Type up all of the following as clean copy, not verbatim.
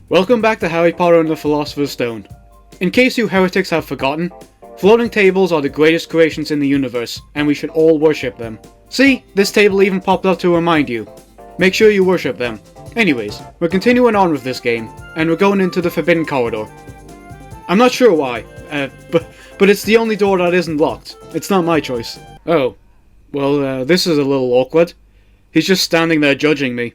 Welcome back to Harry Potter and the Philosopher's Stone. In case you heretics have forgotten, floating tables are the greatest creations in the universe, and we should all worship them. See, this table even popped up to remind you. Make sure you worship them. Anyways, we're continuing on with this game, and we're going into the Forbidden Corridor. I'm not sure why, but it's the only door that isn't locked. It's not my choice. Oh, well, this is a little awkward. He's just standing there judging me.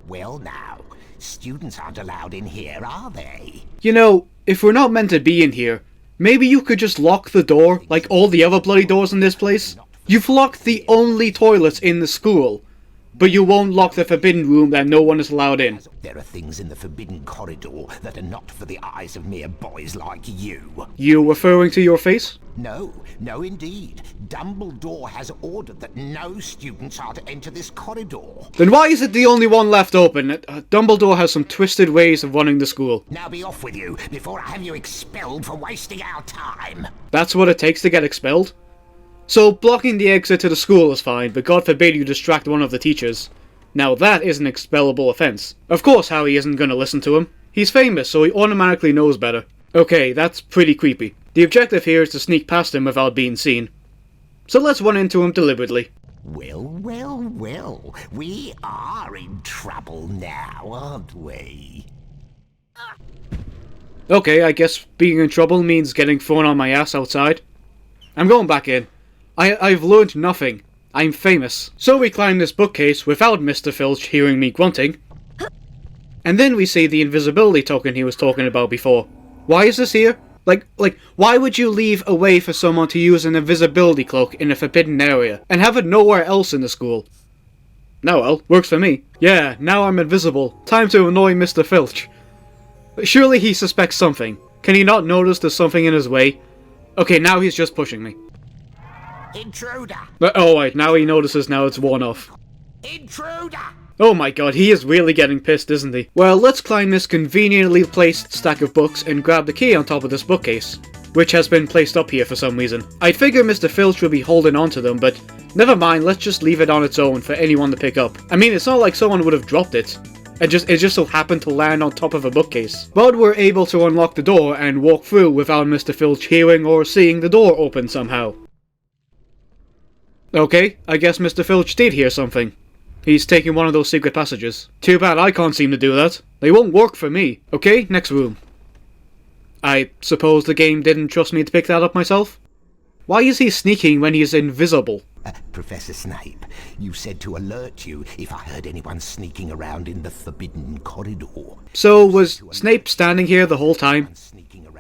Well now, students aren't allowed in here, are they? You know, if we're not meant to be in here, maybe you could just lock the door, like all the other bloody doors in this place? You've locked the only toilets in the school, but you won't lock the forbidden room that no one is allowed in. There are things in the Forbidden Corridor that are not for the eyes of mere boys like you. You referring to your face? No indeed. Dumbledore has ordered that no students are to enter this corridor. Then why is it the only one left open? Dumbledore has some twisted ways of running the school. Now be off with you, before I have you expelled for wasting our time. That's what it takes to get expelled? So, blocking the exit to the school is fine, but God forbid you distract one of the teachers. Now that is an expellable offense. Of course Harry isn't gonna listen to him. He's famous, so he automatically knows better. Okay, that's pretty creepy. The objective here is to sneak past him without being seen. So let's run into him deliberately. Well, we are in trouble now, aren't we? Okay, I guess being in trouble means getting thrown on my ass outside. I'm going back in. I've learned nothing. I'm famous. So we climb this bookcase without Mr. Filch hearing me grunting. And then we see the invisibility token he was talking about before. Why is this here? Like, why would you leave a way for someone to use an invisibility cloak in a forbidden area, and have it nowhere else in the school? No, well, works for me. Yeah, now I'm invisible. Time to annoy Mr. Filch. Surely he suspects something. Can he not notice there's something in his way? Okay, now he's just pushing me. Intruder! Oh wait, now he notices, now it's worn off. Intruder! Oh my god, he is really getting pissed, isn't he? Well, let's climb this conveniently placed stack of books and grab the key on top of this bookcase, which has been placed up here for some reason. I'd figure Mr. Filch would be holding onto them, but never mind, let's just leave it on its own for anyone to pick up. I mean, it's not like someone would have dropped it. It just so happened to land on top of a bookcase. But we're able to unlock the door and walk through without Mr. Filch hearing or seeing the door open somehow. Okay, I guess Mr. Filch did hear something. He's taking one of those secret passages. Too bad I can't seem to do that. They won't work for me. Okay, next room. I suppose the game didn't trust me to pick that up myself? Why is he sneaking when he's invisible? Professor Snape, you said to alert you if I heard anyone sneaking around in the Forbidden Corridor. So, was Snape standing here the whole time?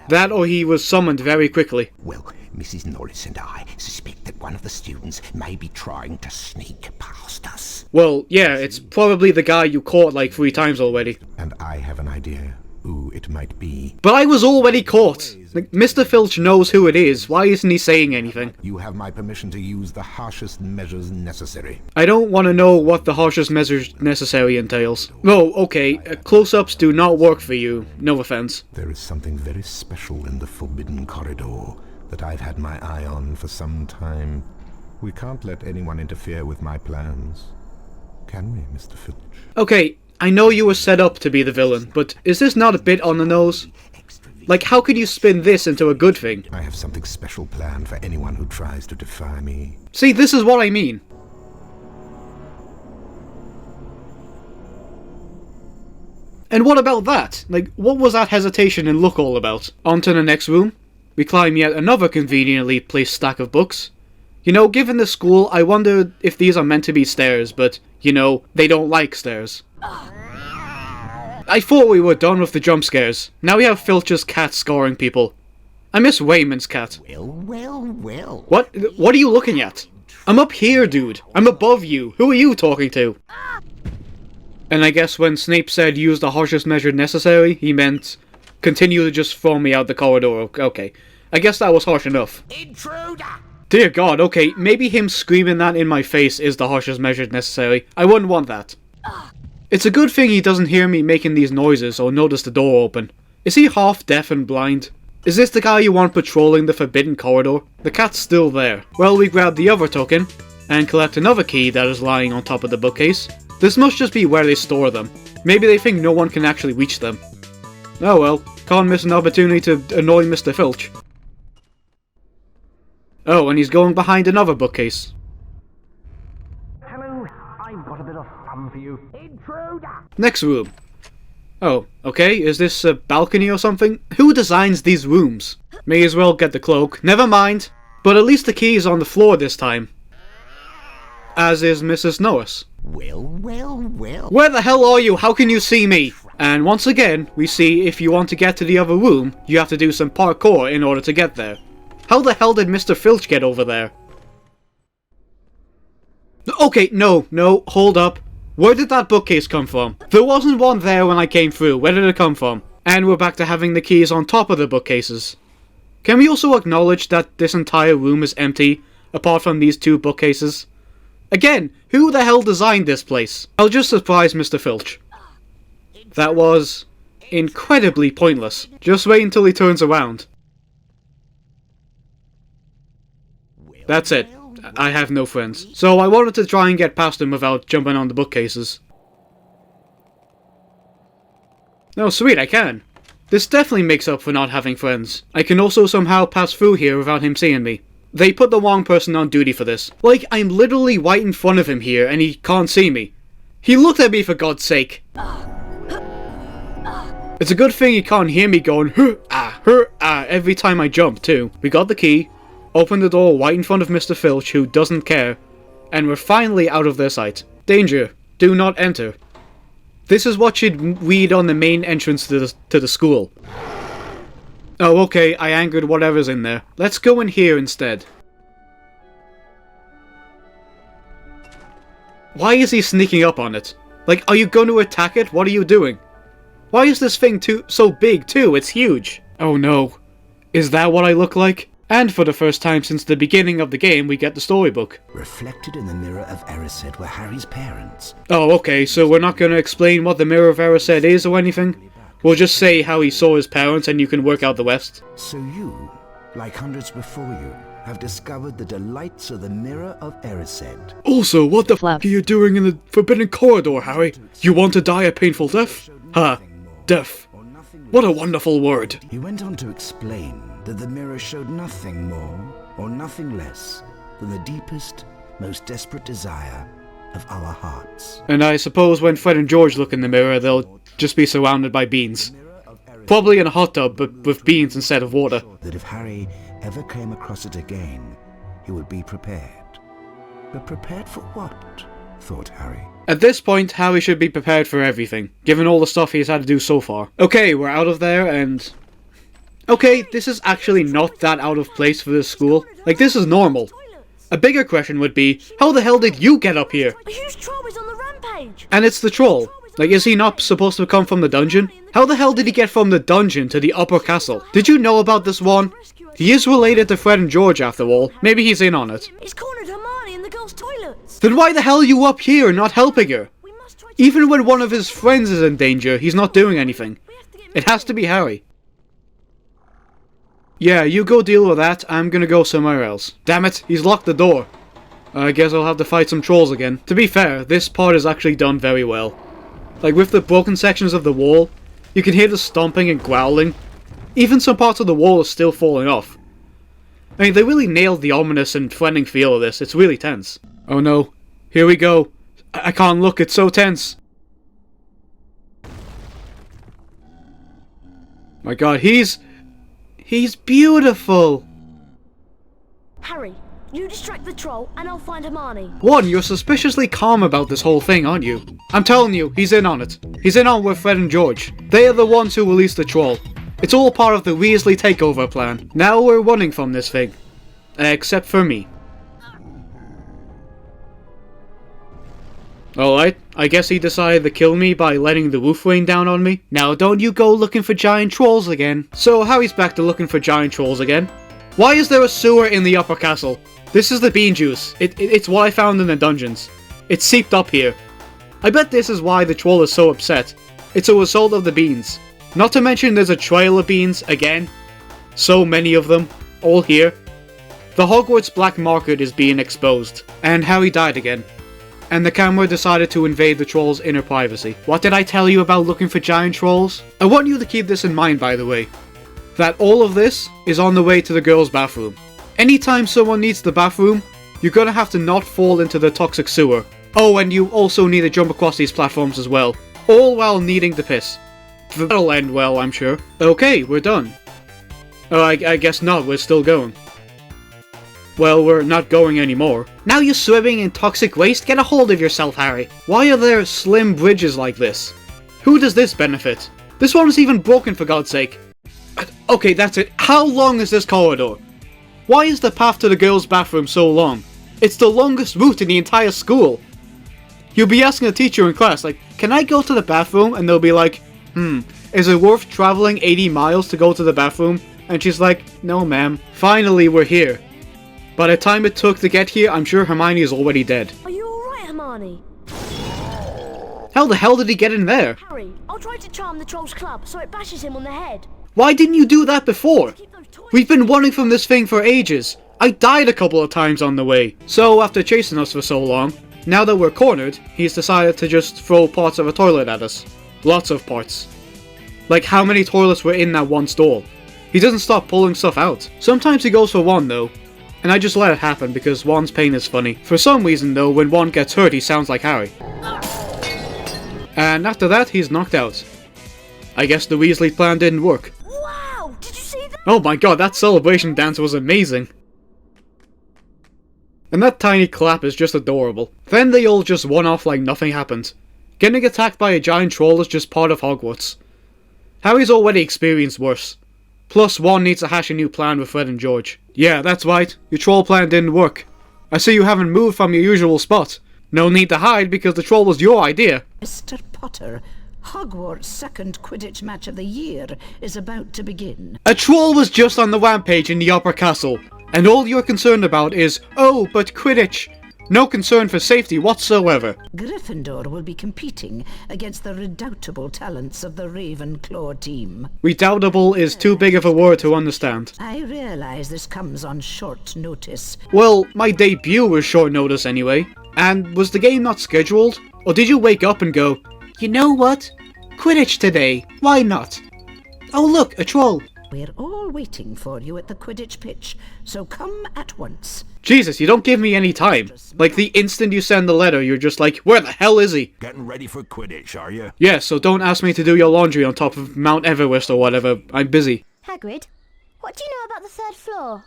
That or he was summoned very quickly? Well, Mrs. Norris and I suspect that one of the students may be trying to sneak past us. Well, yeah, it's probably the guy you caught like 3 times already. And I have an idea who it might be. But I was already caught! Like, Mr. Filch knows who it is, why isn't he saying anything? You have my permission to use the harshest measures necessary. I don't want to know what the harshest measures necessary entails. Oh, okay, close-ups do not work for you, no offense. There is something very special in the Forbidden Corridor that I've had my eye on for some time. We can't let anyone interfere with my plans. Can we, Mr. Filch? Okay, I know you were set up to be the villain, but is this not a bit on the nose? Like, how could you spin this into a good thing? I have something special planned for anyone who tries to defy me. See, this is what I mean. And what about that? Like, what was that hesitation and look all about? On to the next room. We climb yet another conveniently placed stack of books. You know, given the school, I wonder if these are meant to be stairs, but, you know, they don't like stairs. I thought we were done with the jump scares. Now we have Filch's cat scoring people. I miss Wayman's cat. Well. What are you looking at? I'm up here, dude. I'm above you. Who are you talking to? And I guess when Snape said use the harshest measure necessary, he meant continue to just throw me out the corridor. Okay. I guess that was harsh enough. Intruder! Dear God, okay, maybe him screaming that in my face is the harshest measure necessary. I wouldn't want that. It's a good thing he doesn't hear me making these noises or notice the door open. Is he half deaf and blind? Is this the guy you want patrolling the Forbidden Corridor? The cat's still there. Well, we grab the other token, and collect another key that is lying on top of the bookcase. This must just be where they store them. Maybe they think no one can actually reach them. Oh well, can't miss an opportunity to annoy Mr. Filch. Oh, and he's going behind another bookcase. Hello, I've got a bit of fun for you. Intruder! Next room. Oh, okay, is this a balcony or something? Who designs these rooms? May as well get the cloak. Never mind. But at least the key is on the floor this time. As is Mrs. Norris. Well. Where the hell are you? How can you see me? And once again, we see if you want to get to the other room, you have to do some parkour in order to get there. How the hell did Mr. Filch get over there? Okay, no, hold up. Where did that bookcase come from? There wasn't one there when I came through. Where did it come from? And we're back to having the keys on top of the bookcases. Can we also acknowledge that this entire room is empty, apart from these two bookcases? Again, who the hell designed this place? I'll just surprise Mr. Filch. That was incredibly pointless. Just wait until he turns around. That's it. I have no friends. So I wanted to try and get past him without jumping on the bookcases. Oh sweet, I can. This definitely makes up for not having friends. I can also somehow pass through here without him seeing me. They put the wrong person on duty for this. Like, I'm literally right in front of him here and he can't see me. He looked at me for God's sake. It's a good thing he can't hear me going every time I jump too. We got the key. Open the door right in front of Mr. Filch, who doesn't care, and we're finally out of their sight. Danger. Do not enter. This is what you'd read on the main entrance to the school. Oh, okay, I angered whatever's in there. Let's go in here instead. Why is he sneaking up on it? Like, are you going to attack it? What are you doing? Why is this thing so big too? It's huge. Oh no. Is that what I look like? And for the first time since the beginning of the game, we get the storybook. Reflected in the mirror of Erised were Harry's parents. Oh, okay, so we're not going to explain what the mirror of Erised is or anything? We'll just say how he saw his parents and you can work out the rest. So you, like hundreds before you, have discovered the delights of the mirror of Erised. Also, what the f*** are you doing in the Forbidden Corridor, Harry? You want to die a painful death? Death. What a wonderful word. He went on to explain that the mirror showed nothing more or nothing less than the deepest, most desperate desire of our hearts. And I suppose when Fred and George look in the mirror, they'll just be surrounded by beans. Probably in a hot tub, but with beans instead of water. That if Harry ever came across it again, he would be prepared. But prepared for what? Thought Harry. At this point, Harry should be prepared for everything, given all the stuff he's had to do so far. Okay, we're out of there, and... okay, this is actually not that out of place for this school. Like, this is normal. A bigger question would be, how the hell did you get up here? A huge troll is on the rampage! And it's the troll. Like, is he not supposed to come from the dungeon? How the hell did he get from the dungeon to the upper castle? Did you know about this one? He is related to Fred and George after all. Maybe he's in on it. He's cornered Hermione in the girls' toilets! Then why the hell are you up here not helping her? Even when one of his friends is in danger, he's not doing anything. It has to be Harry. Yeah, you go deal with that. I'm gonna go somewhere else. Damn it, he's locked the door. I guess I'll have to fight some trolls again. To be fair, this part is actually done very well. Like, with the broken sections of the wall, you can hear the stomping and growling. Even some parts of the wall are still falling off. I mean, they really nailed the ominous and threatening feel of this. It's really tense. Oh no. Here we go. I can't look, it's so tense. My god, he's beautiful. Harry, you distract the troll and I'll find Hermione. One, you're suspiciously calm about this whole thing, aren't you? I'm telling you, he's in on it. He's in on with Fred and George. They are the ones who released the troll. It's all part of the Weasley takeover plan. Now we're running from this thing. Except for me. Alright, I guess he decided to kill me by letting the roof rain down on me. Now don't you go looking for giant trolls again. So Harry's back to looking for giant trolls again. Why is there a sewer in the upper castle? This is the bean juice. It's what I found in the dungeons. It seeped up here. I bet this is why the troll is so upset. It's a result of the beans. Not to mention there's a trail of beans, again. So many of them, all here. The Hogwarts black market is being exposed. And Harry died again. and the camera decided to invade the troll's inner privacy. What did I tell you about looking for giant trolls? I want you to keep this in mind, by the way, that all of this is on the way to the girls' bathroom. Anytime someone needs the bathroom, you're gonna have to not fall into the toxic sewer. Oh, and you also need to jump across these platforms as well, all while needing to piss. That'll end well, I'm sure. Okay, we're done. Oh, I guess not, we're still going. Well, we're not going anymore. Now you're swimming in toxic waste? Get a hold of yourself, Harry. Why are there slim bridges like this? Who does this benefit? This one is even broken, for God's sake. Okay, that's it. How long is this corridor? Why is the path to the girls' bathroom so long? It's the longest route in the entire school. You'll be asking a teacher in class, like, can I go to the bathroom? And they'll be like, is it worth traveling 80 miles to go to the bathroom? And she's like, no ma'am. Finally, we're here. By the time it took to get here, I'm sure Hermione is already dead. Are you alright, Hermione? How the hell did he get in there? Harry, I'll try to charm the troll's club so it bashes him on the head. Why didn't you do that before? Keep those toys. We've been running from this thing for ages. I died a couple of times on the way. So after chasing us for so long, now that we're cornered, he's decided to just throw parts of a toilet at us. Lots of parts. Like how many toilets were in that one stall? He doesn't stop pulling stuff out. Sometimes he goes for one though, and I just let it happen because Juan's pain is funny. For some reason though, when Juan gets hurt he sounds like Harry. And after that he's knocked out. I guess the Weasley plan didn't work. Wow, did you see that? Oh my god, that celebration dance was amazing. And that tiny clap is just adorable. Then they all just run off like nothing happened. Getting attacked by a giant troll is just part of Hogwarts. Harry's already experienced worse. Plus, Juan needs to hash a new plan with Fred and George. Yeah, that's right. Your troll plan didn't work. I see you haven't moved from your usual spot. No need to hide because the troll was your idea. Mr. Potter, Hogwarts' second Quidditch match of the year is about to begin. A troll was just on the rampage in the upper castle. And all you're concerned about is, oh, but Quidditch. No concern for safety whatsoever. Gryffindor will be competing against the redoubtable talents of the Ravenclaw team. Redoubtable is too big of a word to understand. I realize this comes on short notice. Well, my debut was short notice anyway. And was the game not scheduled? Or did you wake up and go, you know what? Quidditch today, why not? Oh look, a troll. We're all waiting for you at the Quidditch pitch, so come at once. Jesus, you don't give me any time. Like the instant you send the letter, you're just like, where the hell is he? Getting ready for Quidditch, are you? Yeah, so don't ask me to do your laundry on top of Mount Everest or whatever. I'm busy. Hagrid, what do you know about the third floor?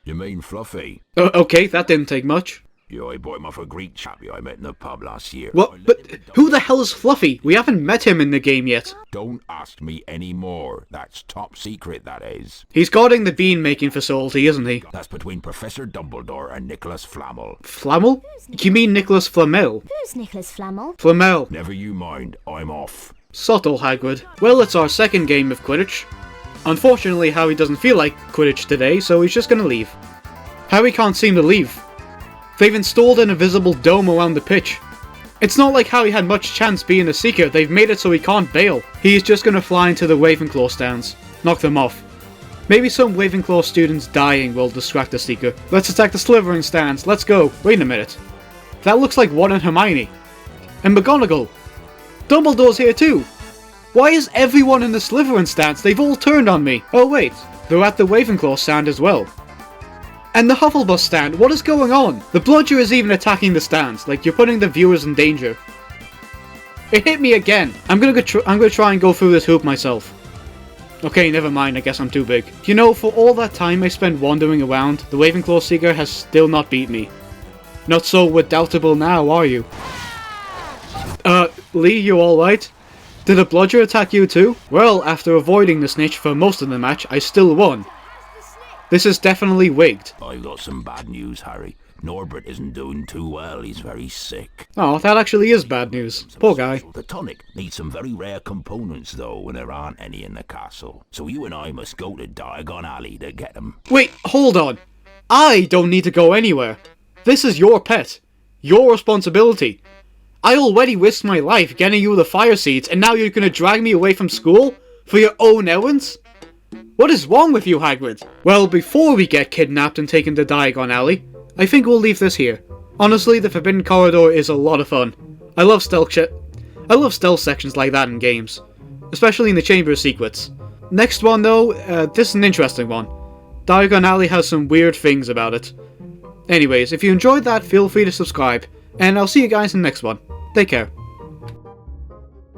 You mean Fluffy? Okay, that didn't take much. Yeah, I bought him off a Greek chappie I met in the pub last year. What? But who the hell is Fluffy? We haven't met him in the game yet. Don't ask me any more. That's top secret, that is. He's guarding the bean-making facility, isn't he? That's between Professor Dumbledore and Nicholas Flamel. Flamel? You mean Nicholas Flamel? Who's Nicholas Flamel? Flamel. Never you mind, I'm off. Subtle, Hagrid. Well, it's our second game of Quidditch. Unfortunately, Harry doesn't feel like Quidditch today, so he's just gonna leave. Harry can't seem to leave. They've installed an invisible dome around the pitch. It's not like Harry had much chance being a Seeker, they've made it so he can't bail. He's just gonna fly into the Ravenclaw stands. Knock them off. Maybe some Ravenclaw students dying will distract the Seeker. Let's attack the Slytherin stands, let's go. Wait a minute. That looks like Ron and Hermione. And McGonagall. Dumbledore's here too. Why is everyone in the Slytherin stands? They've all turned on me. Oh wait, they're at the Ravenclaw stand as well. And the Hufflepuff stand, what is going on? The Bludger is even attacking the stands, like you're putting the viewers in danger. It hit me again. I'm gonna try and go through this hoop myself. Okay, never mind, I guess I'm too big. You know, for all that time I spent wandering around, the Ravenclaw Seeker has still not beat me. Not so redoubtable now, are you? Lee, you alright? Did the Bludger attack you too? Well, after avoiding the snitch for most of the match, I still won. This is definitely rigged. I've got some bad news, Harry. Norbert isn't doing too well, he's very sick. Oh, that actually is bad news. Poor guy. The tonic needs some very rare components, though, and there aren't any in the castle. So you and I must go to Diagon Alley to get them. Wait, hold on. I don't need to go anywhere. This is your pet. Your responsibility. I already risked my life getting you the fire seeds, and now you're gonna drag me away from school? For your own errands? What is wrong with you, Hagrid? Well, before we get kidnapped and taken to Diagon Alley, I think we'll leave this here. Honestly, the Forbidden Corridor is a lot of fun. I love stealth sections like that in games, especially in the Chamber of Secrets. Next one though, this is an interesting one. Diagon Alley has some weird things about it. Anyways, if you enjoyed that, feel free to subscribe, and I'll see you guys in the next one. Take care.